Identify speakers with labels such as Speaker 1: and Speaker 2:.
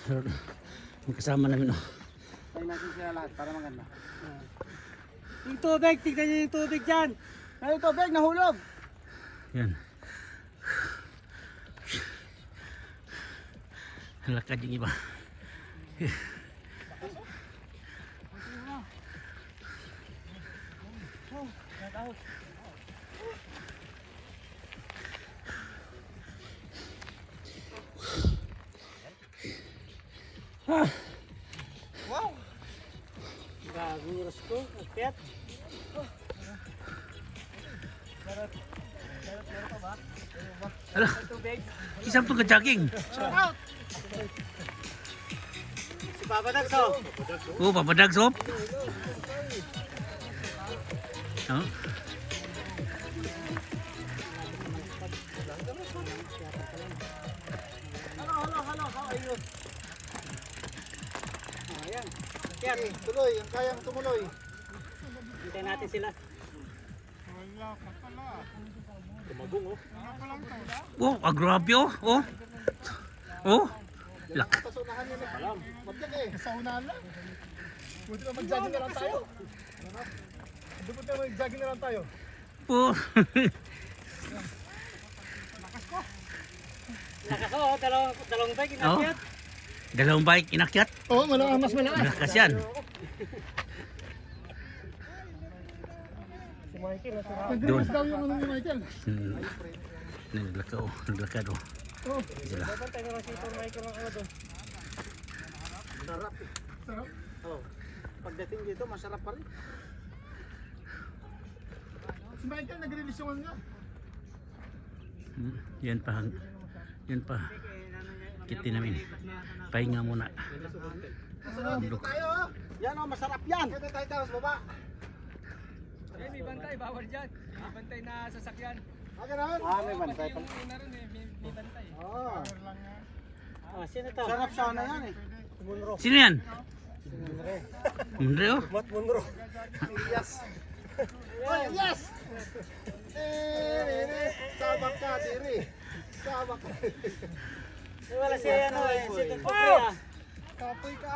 Speaker 1: Yung kasama namin, oh.
Speaker 2: Tayo natin sila lahat para maganda.
Speaker 3: Yung tubig, tignan nyo yung tubig dyan.
Speaker 2: Ay, yung tubig, nahulog.
Speaker 1: Yan. Lakad yung iba.
Speaker 2: Wow!
Speaker 3: Bagong oras ko, akyat.
Speaker 1: Ala, isang itong ka-jogging.
Speaker 3: Si Papa Dags, oh.
Speaker 1: Oh, papadags, oh. Oh.
Speaker 2: Halo, how are you?
Speaker 3: Ayan, akyat.
Speaker 2: Okay, tuloy, ang kayang tumuloy.
Speaker 3: Hintayin natin sila.
Speaker 1: Oh, grabe, oh. Oh. Oh. Lak.
Speaker 2: Tasunahan yun eh. Magyan eh. Sa unahan lang. Buti na mag-jogging na lang tayo. Buti na mag-jogging na lang tayo.
Speaker 1: Oh.
Speaker 3: Lakas ko, oh. Dalawang bike,
Speaker 1: Oh.
Speaker 3: inakyat.
Speaker 1: Dalawang bike inakyat.
Speaker 2: Oo, mas malakas.
Speaker 1: Malakas yan.
Speaker 2: Si Michael,
Speaker 1: Doon.
Speaker 2: daw yung ano ni Michael.
Speaker 1: Naglakad, oh. Naglakad, oh.
Speaker 2: Oh,
Speaker 1: Sila.
Speaker 3: Bantay na lang si Michael ako doon.
Speaker 2: sarap. Sarap.
Speaker 3: Oh.
Speaker 2: Pagdating dito, masarap pa rin. Si Michael nag-release yung ano nga.
Speaker 1: Yan pa. Yan pa. Kiti namin. Pahinga muna.
Speaker 2: Masarap dito tayo. Yan oh, masarap yan. Kaya tayo tayo sa baba.
Speaker 4: Eh, may bantay, bawal dyan. May bantay na sasakyan.
Speaker 2: Ganun? May bantay pa.
Speaker 4: Yung una rin eh, may bantay.
Speaker 2: Oh.
Speaker 3: Ah, sino to?
Speaker 2: Sarap sana yan eh.
Speaker 1: Sino yan? Munre, oh.
Speaker 2: Mat Munro. Yes. Oh, yes. Sabak ka, diri. Sabak ka.
Speaker 3: Wala si ano eh, si Tumpok.
Speaker 2: Kapoy ka